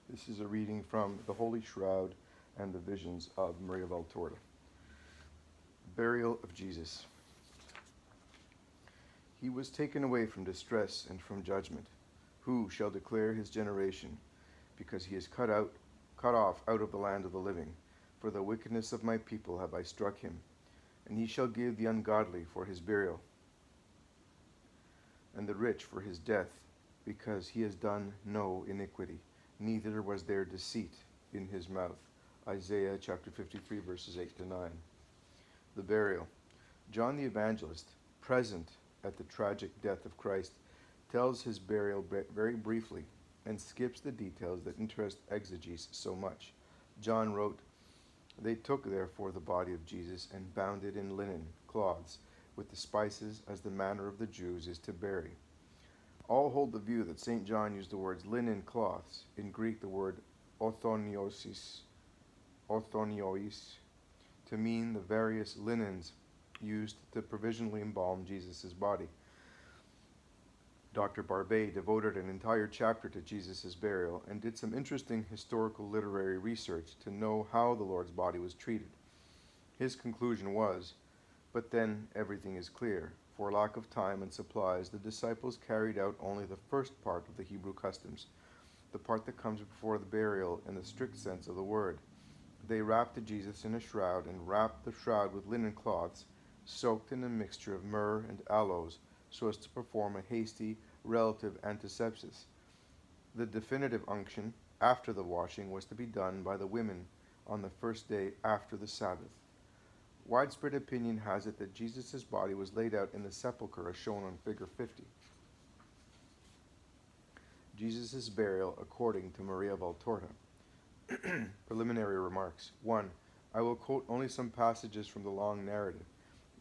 This is a reading from the Holy Shroud and the Visions of Maria Valtorta. Burial of Jesus. He was taken away from distress and from judgment. Who shall declare his generation? Because he is cut off out of the land of the living. For the wickedness of my people have I struck him, and he shall give the ungodly for his burial, and the rich for his death, because he has done no iniquity, neither was there deceit in his mouth. Isaiah chapter 53, verses 8 to 9. The burial. John the Evangelist, present at the tragic death of Christ, tells his burial very briefly and skips the details that interest exegetes so much. John wrote, "They took therefore the body of Jesus and bound it in linen cloths with the spices, as the manner of the Jews is to bury." All hold the view that St. John used the words linen cloths, in Greek the word orthoniois, to mean the various linens used to provisionally embalm Jesus' body. Dr. Barbet devoted an entire chapter to Jesus' burial and did some interesting historical literary research to know how the Lord's body was treated. His conclusion was, "But then everything is clear. For lack of time and supplies, the disciples carried out only the first part of the Hebrew customs, the part that comes before the burial in the strict sense of the word. They wrapped Jesus in a shroud and wrapped the shroud with linen cloths, soaked in a mixture of myrrh and aloes, so as to perform a hasty relative antisepsis. The definitive unction, after the washing, was to be done by the women on the first day after the Sabbath. Widespread opinion has it that Jesus' body was laid out in the sepulcher as shown on figure 50. Jesus' burial according to Maria Valtorta. Preliminary remarks. 1. I will quote only some passages from the long narrative.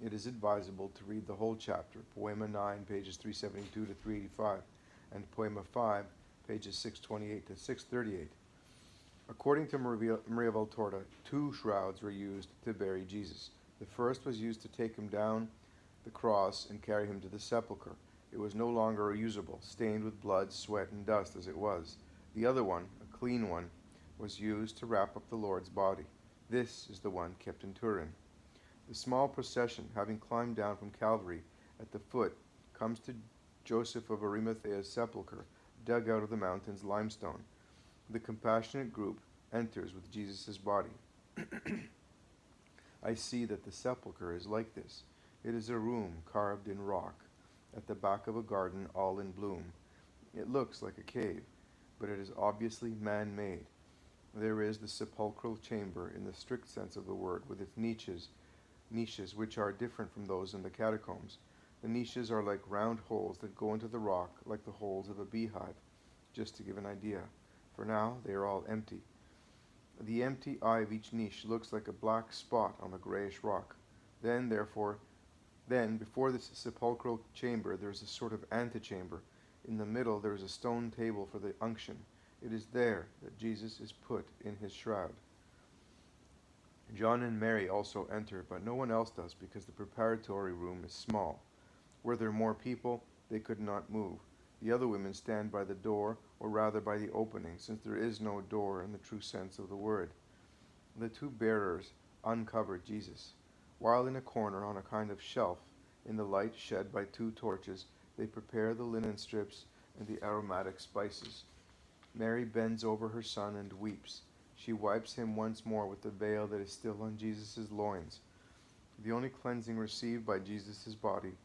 It is advisable to read the whole chapter, Poema 9, pages 372 to 385, and Poema 5, pages 628 to 638. According to Maria Valtorta, 2 shrouds were used to bury Jesus. The first was used to take him down the cross and carry him to the sepulchre. It was no longer usable, stained with blood, sweat, and dust as it was. The other one, a clean one, was used to wrap up the Lord's body. This is the one kept in Turin. The small procession, having climbed down from Calvary at the foot, comes to Joseph of Arimathea's sepulchre, dug out of the mountain's limestone. The compassionate group enters with Jesus' body. I see that the sepulchre is like this. It is a room carved in rock, at the back of a garden all in bloom. It looks like a cave, but it is obviously man-made. There is the sepulchral chamber in the strict sense of the word, with its niches which are different from those in the catacombs. The niches are like round holes that go into the rock like the holes of a beehive, just to give an idea. For now, they are all empty. The empty eye of each niche looks like a black spot on the grayish rock. Then, before this sepulchral chamber, there is a sort of antechamber. In the middle, there is a stone table for the unction. It is there that Jesus is put in his shroud. John and Mary also enter, but no one else does, because the preparatory room is small. Were there more people, they could not move. The other women stand by the door, or rather by the opening, since there is no door in the true sense of the word. The 2 bearers uncover Jesus. While in a corner on a kind of shelf, in the light shed by 2 torches, they prepare the linen strips and the aromatic spices. Mary bends over her son and weeps. She wipes him once more with the veil that is still on Jesus' loins. The only cleansing received by Jesus' body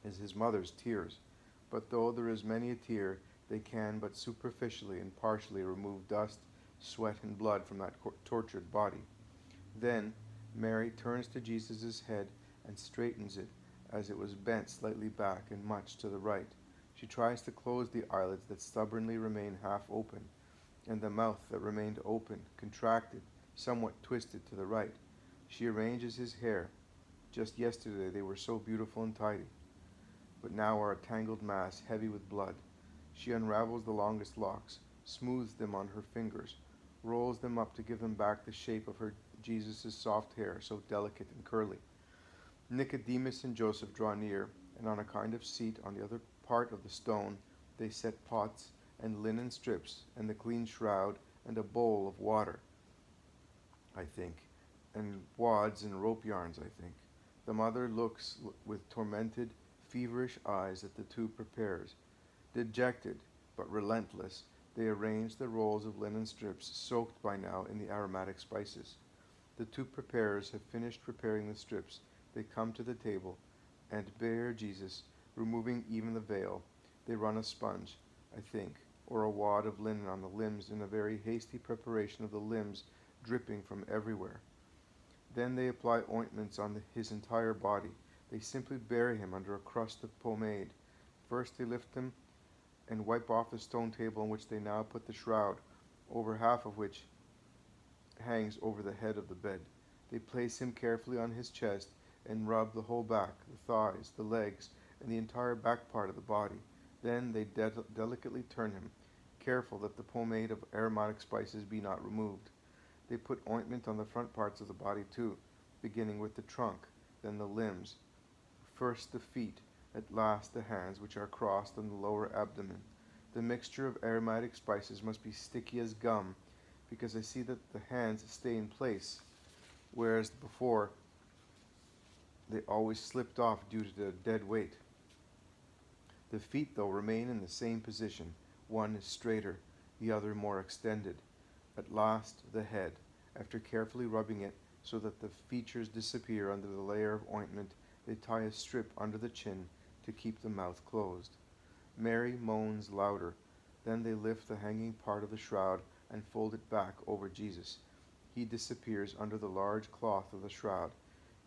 is his mother's tears. But though there is many a tear, they can but superficially and partially remove dust, sweat, and blood from that tortured body. Then Mary turns to Jesus' head and straightens it, as it was bent slightly back and much to the right. She tries to close the eyelids that stubbornly remain half open, and the mouth that remained open, contracted, somewhat twisted to the right. She arranges his hair. Just yesterday they were so beautiful and tidy, but now are a tangled mass, heavy with blood. She unravels the longest locks, smooths them on her fingers, rolls them up to give them back the shape of her Jesus' soft hair, so delicate and curly. Nicodemus and Joseph draw near, and on a kind of seat on the other part of the stone, they set pots and linen strips, and the clean shroud, and a bowl of water, I think, and wads and rope yarns, I think. The mother looks with tormented, feverish eyes at the two preparers. Dejected, but relentless, they arrange the rolls of linen strips soaked by now in the aromatic spices. The two preparers have finished preparing the strips. They come to the table and bear Jesus, removing even the veil. They run a sponge, I think, or a wad of linen on the limbs in a very hasty preparation of the limbs dripping from everywhere. Then they apply ointments on his entire body. They simply bury him under a crust of pomade. First they lift him and wipe off the stone table on which they now put the shroud, over half of which hangs over the head of the bed. They place him carefully on his chest and rub the whole back, the thighs, the legs, and the entire back part of the body. Then they delicately turn him, careful that the pomade of aromatic spices be not removed. They put ointment on the front parts of the body too, beginning with the trunk, then the limbs, first the feet, at last the hands, which are crossed on the lower abdomen. The mixture of aromatic spices must be sticky as gum, because I see that the hands stay in place, whereas before they always slipped off due to the dead weight. The feet, though, remain in the same position. One is straighter, the other more extended. At last, the head. After carefully rubbing it so that the features disappear under the layer of ointment, they tie a strip under the chin to keep the mouth closed. Mary moans louder. Then they lift the hanging part of the shroud and fold it back over Jesus. He disappears under the large cloth of the shroud.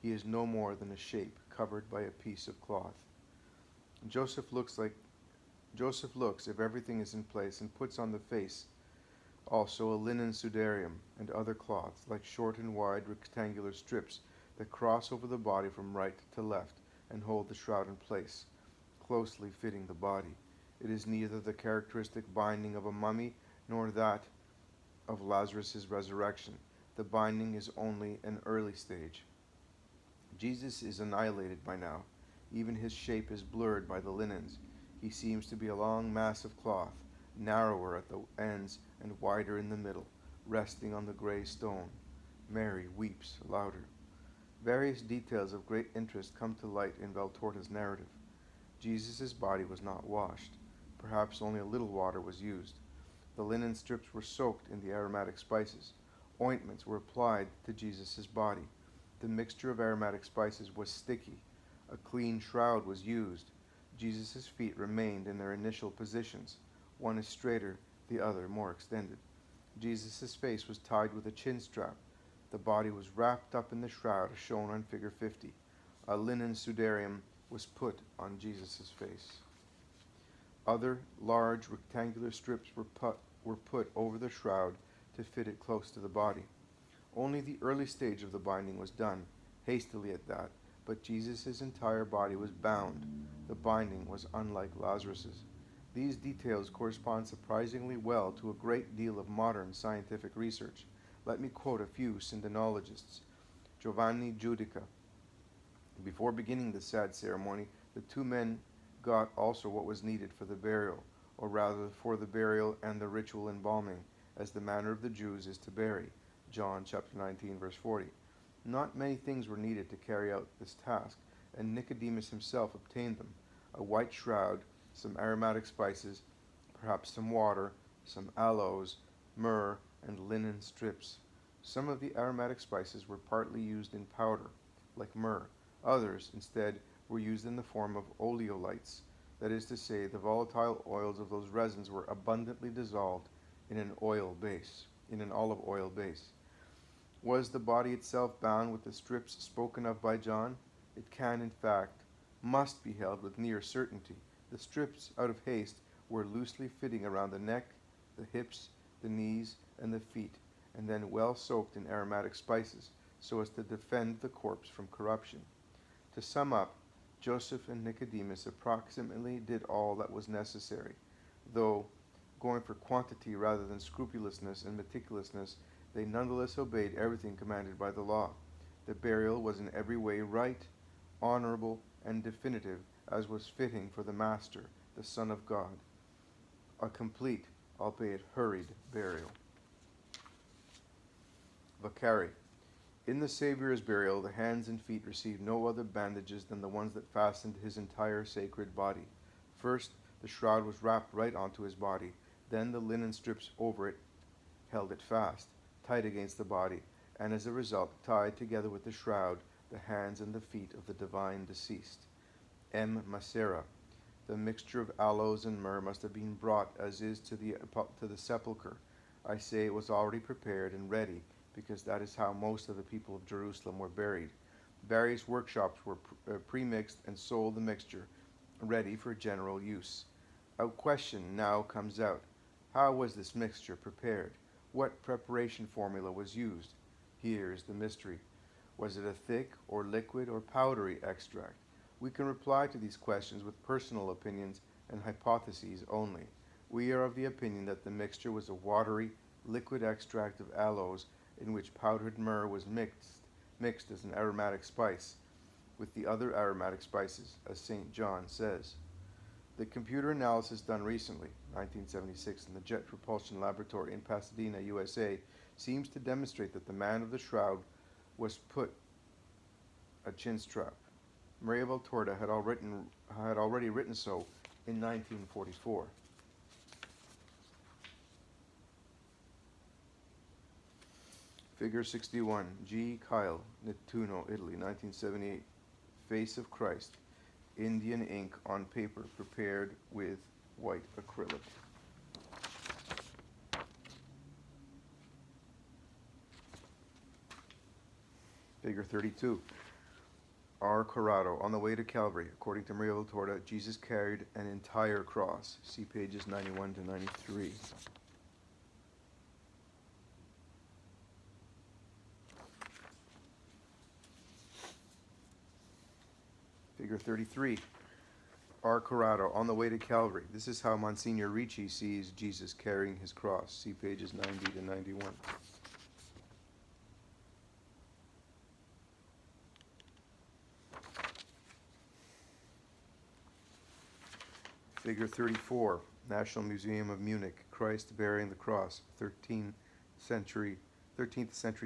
He is no more than a shape covered by a piece of cloth. Joseph looks, if everything is in place, and puts on the face also a linen sudarium and other cloths, like short and wide rectangular strips that cross over the body from right to left and hold the shroud in place, closely fitting the body. It is neither the characteristic binding of a mummy nor that of Lazarus' resurrection. The binding is only an early stage. Jesus is annihilated by now. Even his shape is blurred by the linens. He seems to be a long mass of cloth, narrower at the ends and wider in the middle, resting on the gray stone. Mary weeps louder. Various details of great interest come to light in Valtorta's narrative. Jesus' body was not washed. Perhaps only a little water was used. The linen strips were soaked in the aromatic spices. Ointments were applied to Jesus' body. The mixture of aromatic spices was sticky. A clean shroud was used. Jesus' feet remained in their initial positions. One is straighter, the other more extended. Jesus' face was tied with a chin strap. The body was wrapped up in the shroud as shown on figure 50. A linen sudarium was put on Jesus' face. Other large rectangular strips were put over the shroud to fit it close to the body. Only the early stage of the binding was done, hastily at that, but Jesus' entire body was bound. The binding was unlike Lazarus's. These details correspond surprisingly well to a great deal of modern scientific research. Let me quote a few Syndenologists. Giovanni Giudica. Before beginning the sad ceremony, the two men got also what was needed for the burial, or rather for the burial and the ritual embalming, as the manner of the Jews is to bury. John chapter 19, verse 40. Not many things were needed to carry out this task, and Nicodemus himself obtained them: a white shroud, some aromatic spices, perhaps some water, some aloes, myrrh, and linen strips. Some of the aromatic spices were partly used in powder, like myrrh. Others, instead, were used in the form of oleolites. That is to say, the volatile oils of those resins were abundantly dissolved in an olive oil base. Was the body itself bound with the strips spoken of by John? It can, in fact, must be held with near certainty. The strips, out of haste, were loosely fitting around the neck, the hips, the knees, and the feet, and then well soaked in aromatic spices, so as to defend the corpse from corruption. To sum up, Joseph and Nicodemus approximately did all that was necessary, though, going for quantity rather than scrupulousness and meticulousness, they nonetheless obeyed everything commanded by the law. The burial was in every way right, honorable, and definitive, as was fitting for the Master, the Son of God. a complete, albeit hurried, burial. Vicari. In the Saviour's burial, the hands and feet received no other bandages than the ones that fastened his entire sacred body. First, the shroud was wrapped right onto his body. Then the linen strips over it held it fast, tight against the body, and as a result tied together with the shroud the hands and the feet of the divine deceased. M. Macera. The mixture of aloes and myrrh must have been brought as is to the sepulcher. I say it was already prepared and ready, because that is how most of the people of Jerusalem were buried. Various workshops were pre-mixed and sold the mixture, ready for general use. A question now comes out. How was this mixture prepared? What preparation formula was used? Here is the mystery. Was it a thick or liquid or powdery extract? We can reply to these questions with personal opinions and hypotheses only. We are of the opinion that the mixture was a watery, liquid extract of aloes in which powdered myrrh was mixed as an aromatic spice with the other aromatic spices, as St. John says. The computer analysis done recently, 1976, in the Jet Propulsion Laboratory in Pasadena, USA, seems to demonstrate that the man of the shroud was put a chin strap. Maria Valtorta had already written so in 1944. Figure 61, G. Kyle, Nettuno, Italy, 1978. Face of Christ, Indian ink on paper prepared with white acrylic. Figure 32. R. Corrado, on the way to Calvary. According to Maria Valtorta, Jesus carried an entire cross. See pages 91 to 93. Figure 33. R. Corrado, on the way to Calvary. This is how Monsignor Ricci sees Jesus carrying his cross. See pages 90 to 91. Figure 34, National Museum of Munich, Christ bearing the cross, 13th century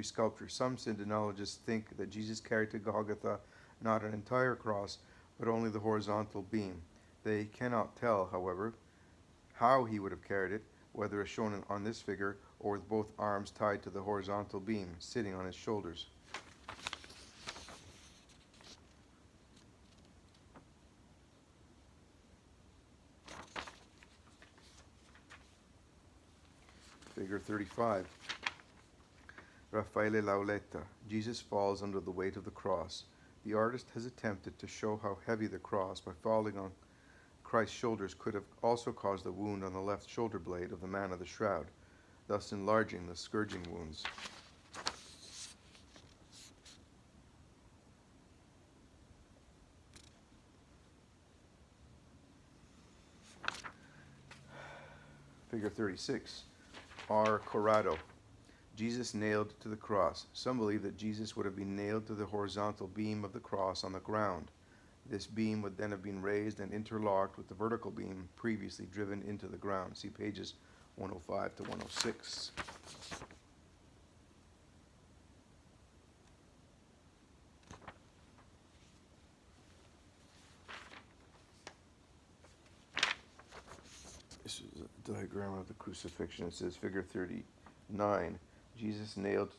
sculpture. Some synodologists think that Jesus carried to Golgotha not an entire cross, but only the horizontal beam. They cannot tell, however, how he would have carried it, whether as shown on this figure, or with both arms tied to the horizontal beam, sitting on his shoulders. Figure 35. Rafael Lauletta. Jesus falls under the weight of the cross. The artist has attempted to show how heavy the cross, by falling on Christ's shoulders, could have also caused a wound on the left shoulder blade of the man of the shroud, thus enlarging the scourging wounds. Figure 36. R. Corrado. Jesus nailed to the cross. Some believe that Jesus would have been nailed to the horizontal beam of the cross on the ground. This beam would then have been raised and interlocked with the vertical beam previously driven into the ground. See pages 105 to 106. This is a diagram of the crucifixion. It says figure 39. Jesus nailed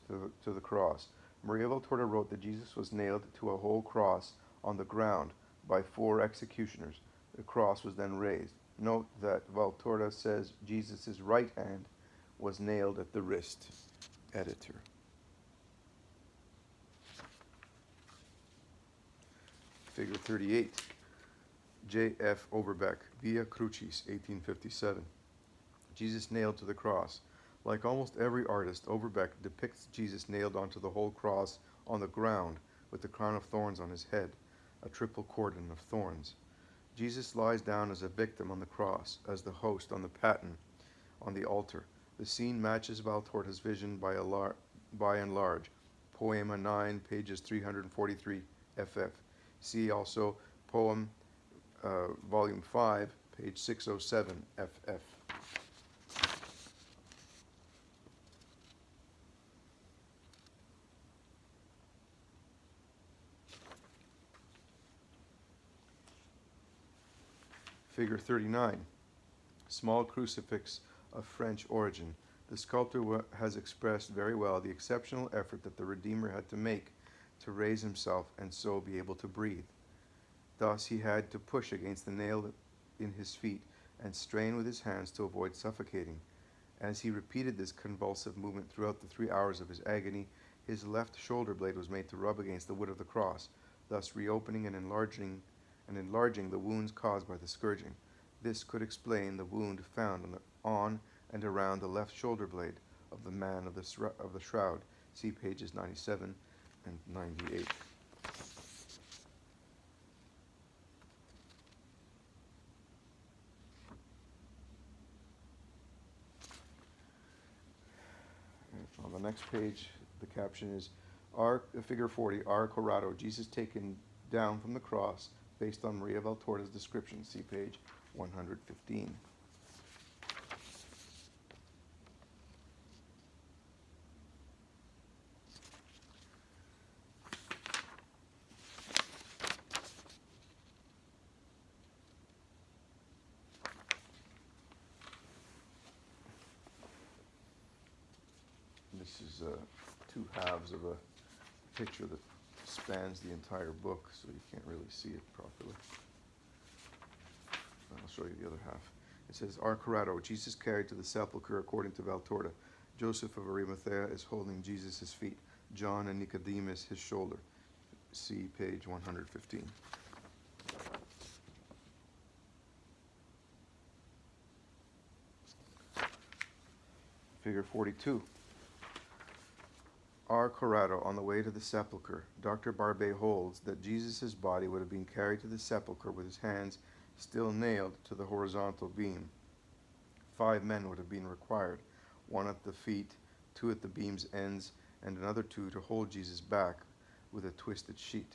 to the cross. Maria Valtorta wrote that Jesus was nailed to a whole cross on the ground by 4 executioners. The cross was then raised. Note that Valtorta says Jesus' right hand was nailed at the wrist. Editor. Figure 38. J.F. Overbeck, Via Crucis, 1857. Jesus nailed to the cross. Like almost every artist, Overbeck depicts Jesus nailed onto the whole cross on the ground with the crown of thorns on his head, a triple cordon of thorns. Jesus lies down as a victim on the cross, as the host on the paten on the altar. The scene matches Valtorta's vision by and large. Poema 9, pages 343 ff. See also Poem Volume 5, page 607 ff. Figure 39. Small crucifix of French origin. The sculptor has expressed very well the exceptional effort that the Redeemer had to make to raise himself and so be able to breathe. Thus he had to push against the nail in his feet and strain with his hands to avoid suffocating. As he repeated this convulsive movement throughout the 3 hours of his agony, his left shoulder blade was made to rub against the wood of the cross, thus reopening and enlarging the wounds caused by the scourging. This could explain the wound found on and around the left shoulder blade of the man of the shroud. See pages 97 and 98. On the next page, the caption is Figure 40, R. Corrado, Jesus taken down from the cross, based on Maria Valtorta's description. See page 115. This is two halves of a picture that spans the entire book, so you can't really see it properly. I'll show you the other half. It says, R. Corrado, Jesus carried to the sepulcher according to Valtorta. Joseph of Arimathea is holding Jesus' feet. John and Nicodemus his shoulder. See page 115. Figure 42. R. Corrado, on the way to the sepulchre, Dr. Barbet holds that Jesus' body would have been carried to the sepulchre with his hands still nailed to the horizontal beam. 5 men would have been required, 1 at the feet, 2 at the beam's ends, and another 2 to hold Jesus back with a twisted sheet.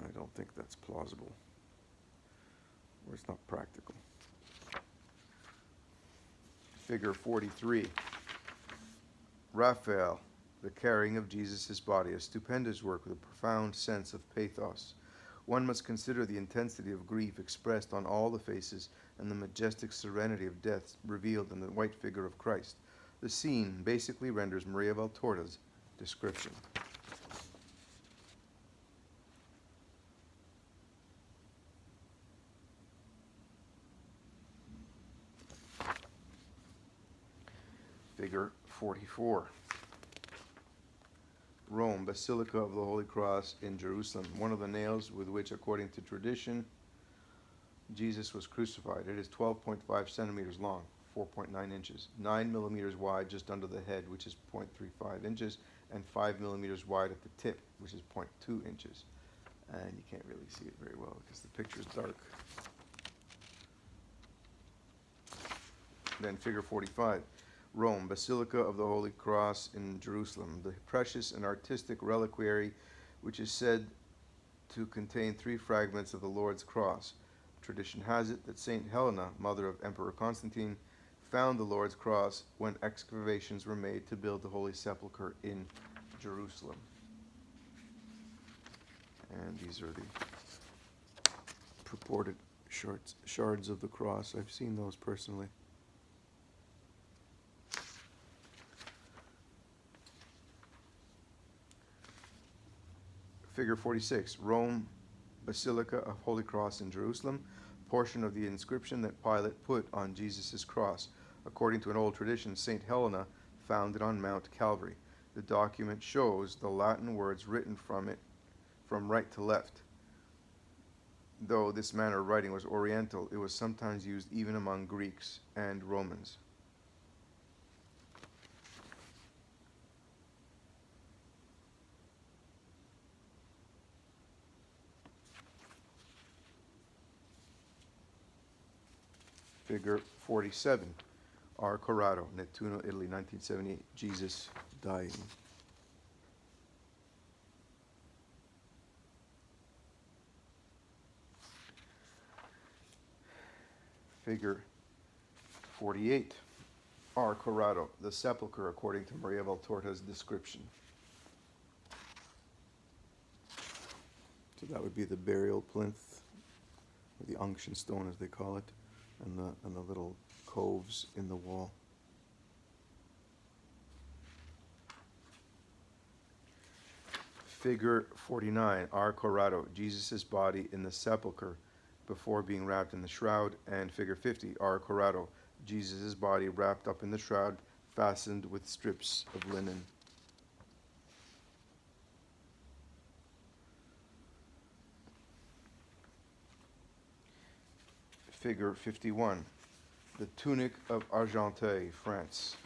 I don't think that's plausible, or it's not practical. Figure 43. Raphael, the carrying of Jesus' body, a stupendous work with a profound sense of pathos. One must consider the intensity of grief expressed on all the faces and the majestic serenity of death revealed in the white figure of Christ. The scene basically renders Maria Valtorta's description. Figure 44. Rome, Basilica of the Holy Cross in Jerusalem, one of the nails with which, according to tradition, Jesus was crucified. It is 12.5 centimeters long, 4.9 inches, 9 millimeters wide just under the head, which is 0.35 inches, and 5 millimeters wide at the tip, which is 0.2 inches. And you can't really see it very well because the picture is dark. Then figure 45. Rome, Basilica of the Holy Cross in Jerusalem, the precious and artistic reliquary which is said to contain 3 fragments of the Lord's cross. Tradition has it that Saint Helena, mother of Emperor Constantine, found the Lord's cross when excavations were made to build the Holy Sepulcher in Jerusalem. And these are the purported shards of the cross. I've seen those personally. Figure 46, Rome, Basilica of Holy Cross in Jerusalem, portion of the inscription that Pilate put on Jesus' cross. According to an old tradition, St. Helena found it on Mount Calvary. The document shows the Latin words written from it from right to left. Though this manner of writing was Oriental, it was sometimes used even among Greeks and Romans. Figure 47, R. Corrado, Nettuno, Italy, 1978, Jesus dying. Figure 48, R. Corrado, the sepulcher according to Maria Valtorta's description. So that would be the burial plinth or the unction stone as they call it, and the little coves in the wall. Figure 49, Ar Corrado, Jesus' body in the sepulcher before being wrapped in the shroud, and figure 50, Ar Corrado, Jesus' body wrapped up in the shroud, fastened with strips of linen. Figure 51, the Tunic of Argente, France.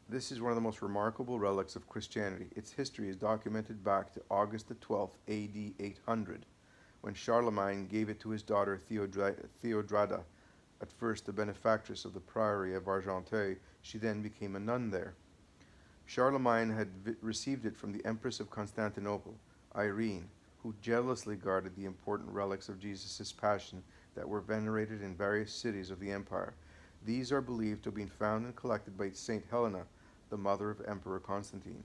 This is one of the most remarkable relics of Christianity. Its history is documented back to August the 12th, AD 800, when Charlemagne gave it to his daughter Theodrada, at first the benefactress of the priory of Argente. She then became a nun there. Charlemagne had received it from the Empress of Constantinople, Irene, who jealously guarded the important relics of Jesus' passion that were venerated in various cities of the empire. These are believed to have been found and collected by Saint Helena, the mother of Emperor Constantine.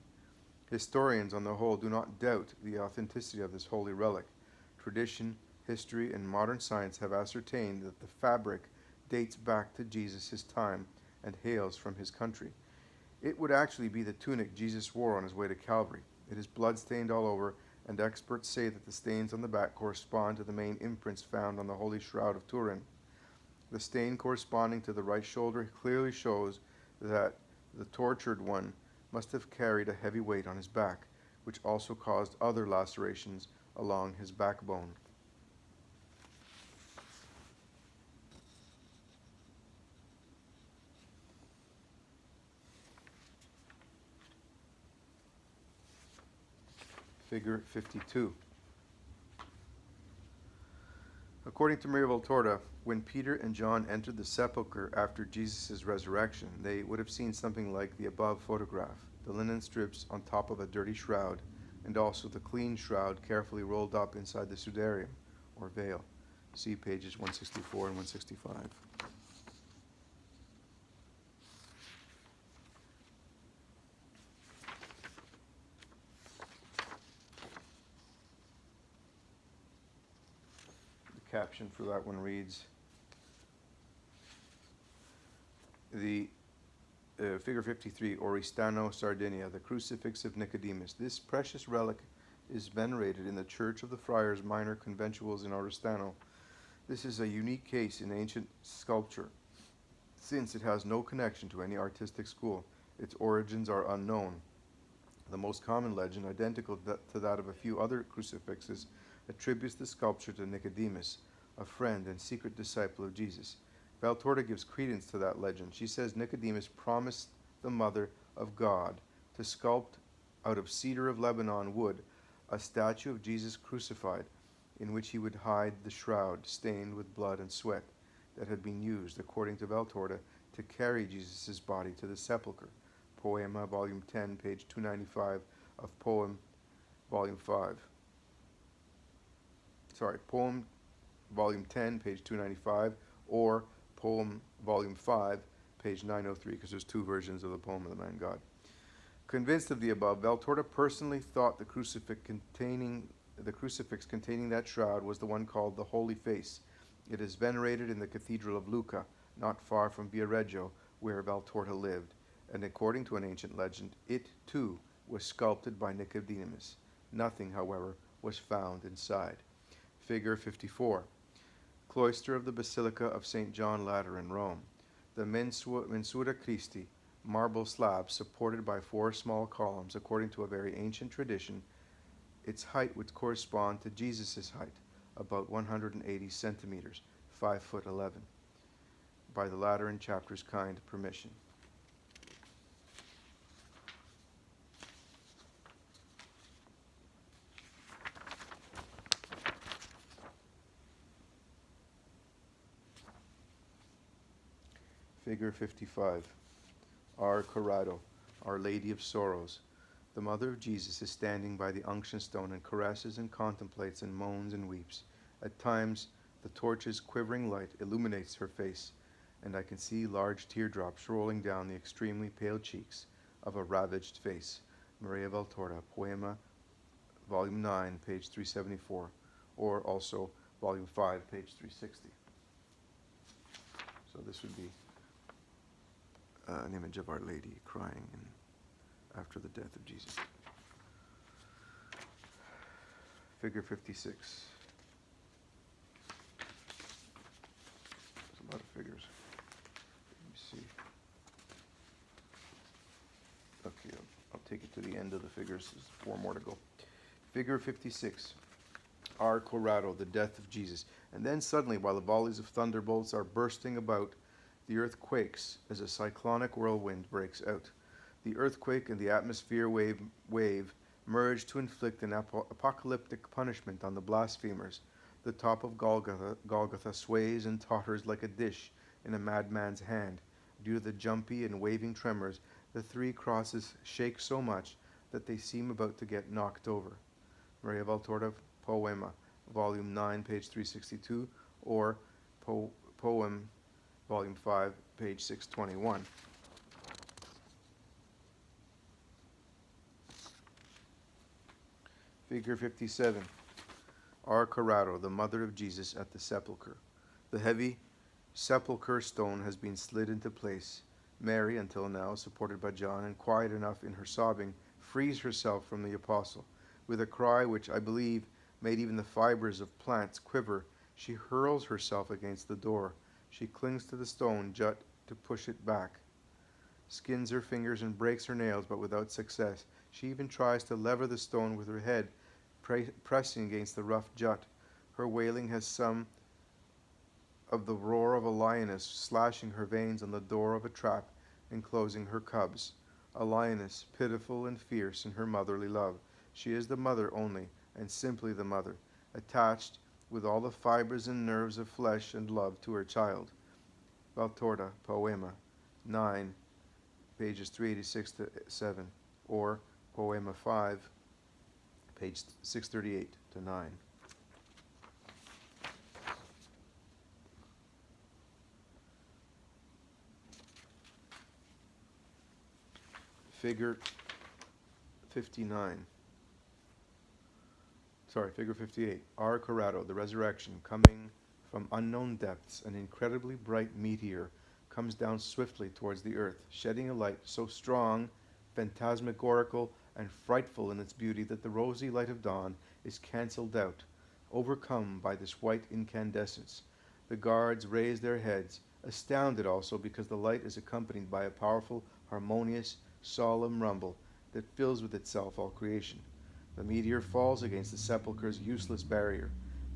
Historians, on the whole, do not doubt the authenticity of this holy relic. Tradition, history, and modern science have ascertained that the fabric dates back to Jesus' time and hails from his country. It would actually be the tunic Jesus wore on his way to Calvary. It is blood-stained all over, and experts say that the stains on the back correspond to the main imprints found on the Holy Shroud of Turin. The stain corresponding to the right shoulder clearly shows that the tortured one must have carried a heavy weight on his back, which also caused other lacerations along his backbone. Figure 52. According to Maria Valtorta, when Peter and John entered the sepulchre after Jesus' resurrection, they would have seen something like the above photograph, the linen strips on top of a dirty shroud, and also the clean shroud carefully rolled up inside the sudarium, or veil. See pages 164 and 165. The caption for that one reads, the figure 53, Oristano, Sardinia, the Crucifix of Nicodemus. This precious relic is venerated in the Church of the Friars Minor Conventuals in Oristano. This is a unique case in ancient sculpture, since it has no connection to any artistic school. Its origins are unknown. The most common legend, identical to that of a few other crucifixes, attributes the sculpture to Nicodemus, a friend and secret disciple of Jesus. Valtorta gives credence to that legend. She says Nicodemus promised the Mother of God to sculpt out of cedar of Lebanon wood a statue of Jesus crucified, in which he would hide the shroud stained with blood and sweat that had been used, according to Valtorta, to carry Jesus' body to the sepulchre. Poema, Volume 10, page 295 of Poem, Volume 5. Poem, Volume 10, page 295, or Poem, Volume 5, page 903, because there's two versions of the Poem of the Man God. Convinced of the above, Valtorta personally thought the crucifix containing that shroud was the one called the Holy Face. It is venerated in the Cathedral of Lucca, not far from Viareggio, where Valtorta lived, and according to an ancient legend, it too was sculpted by Nicodemus. Nothing, however, was found inside. Figure 54. Cloister of the Basilica of St. John Lateran, Rome. The Mensura Christi, marble slab supported by 4 small columns, according to a very ancient tradition. Its height would correspond to Jesus' height, about 180 centimeters, 5 foot 11, by the Lateran chapter's kind permission. Figure 55. Ar Corrado, Our Lady of Sorrows. The Mother of Jesus is standing by the unction stone and caresses and contemplates and moans and weeps. At times, the torch's quivering light illuminates her face, and I can see large teardrops rolling down the extremely pale cheeks of a ravaged face. Maria Valtorta, Poema, Volume 9, page 374, or also Volume 5, page 360. So this would be an image of Our Lady crying after the death of Jesus. Figure 56. There's a lot of figures. Let me see. Okay, I'll take it to the end of the figures. There's 4 more to go. Figure 56. Our Corrado, the death of Jesus. And then suddenly, while the volleys of thunderbolts are bursting about, the earth quakes as a cyclonic whirlwind breaks out. The earthquake and the atmosphere wave merge to inflict an apocalyptic punishment on the blasphemers. The top of Golgotha sways and totters like a dish in a madman's hand. Due to the jumpy and waving tremors, the 3 crosses shake so much that they seem about to get knocked over. Maria Valtorta, Poema, Volume 9, page 362, or Poem, Volume 5, page 621. Figure 57. Our Corrado, the mother of Jesus at the sepulchre. The heavy sepulchre stone has been slid into place. Mary, until now supported by John and quiet enough in her sobbing, frees herself from the apostle. With a cry which I believe made even the fibers of plants quiver, she hurls herself against the door. She clings to the stone jut to push it back, skins her fingers and breaks her nails, but without success. She even tries to lever the stone with her head, pressing against the rough jut. Her wailing has some of the roar of a lioness slashing her veins on the door of a trap enclosing her cubs. A lioness, pitiful and fierce in her motherly love. She is the mother only, and simply the mother, attached with all the fibers and nerves of flesh and love to her child. Valtorta, Poema, 9, pages 386 to 7, or Poema 5, page 638 to 9. Figure 59. Figure 58. Our Corrado, the resurrection, coming from unknown depths, an incredibly bright meteor comes down swiftly towards the earth, shedding a light so strong, phantasmagorical, and frightful in its beauty that the rosy light of dawn is cancelled out, overcome by this white incandescence. The guards raise their heads, astounded also because the light is accompanied by a powerful, harmonious, solemn rumble that fills with itself all creation. The meteor falls against the sepulchre's useless barrier,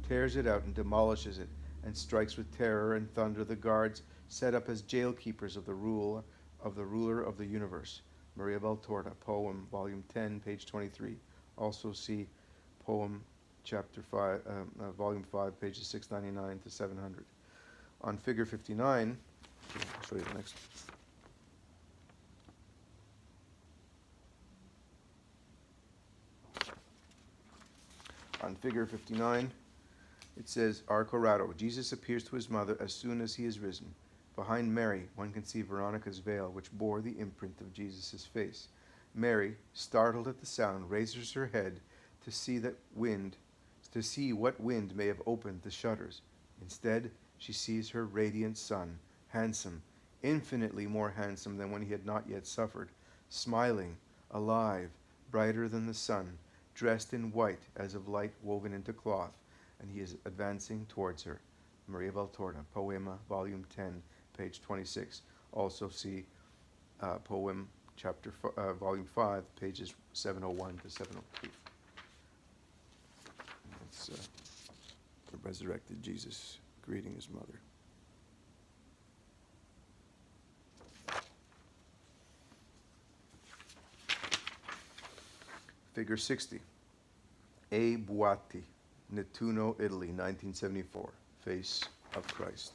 tears it out and demolishes it, and strikes with terror and thunder the guards set up as jail-keepers of the ruler of the universe. Maria Valtorta, Poem, Volume 10, page 23. Also see Poem, Chapter 5, Volume 5, pages 699 to 700. On Figure 59, I'll show you the next. On Figure 59, it says, Our Corrado, Jesus appears to his mother as soon as he is risen. Behind Mary, one can see Veronica's veil, which bore the imprint of Jesus' face. Mary, startled at the sound, raises her head to see what wind may have opened the shutters. Instead, she sees her radiant son, handsome, infinitely more handsome than when he had not yet suffered, smiling, alive, brighter than the sun, dressed in white as of light woven into cloth, and he is advancing towards her. Maria Valtorta, Poema, Volume 10, page 26. Also see Poem, Volume 5, pages 701 to 702. It's the resurrected Jesus greeting his mother. Figure 60. A. Buatti, Nettuno, Italy, 1974. Face of Christ.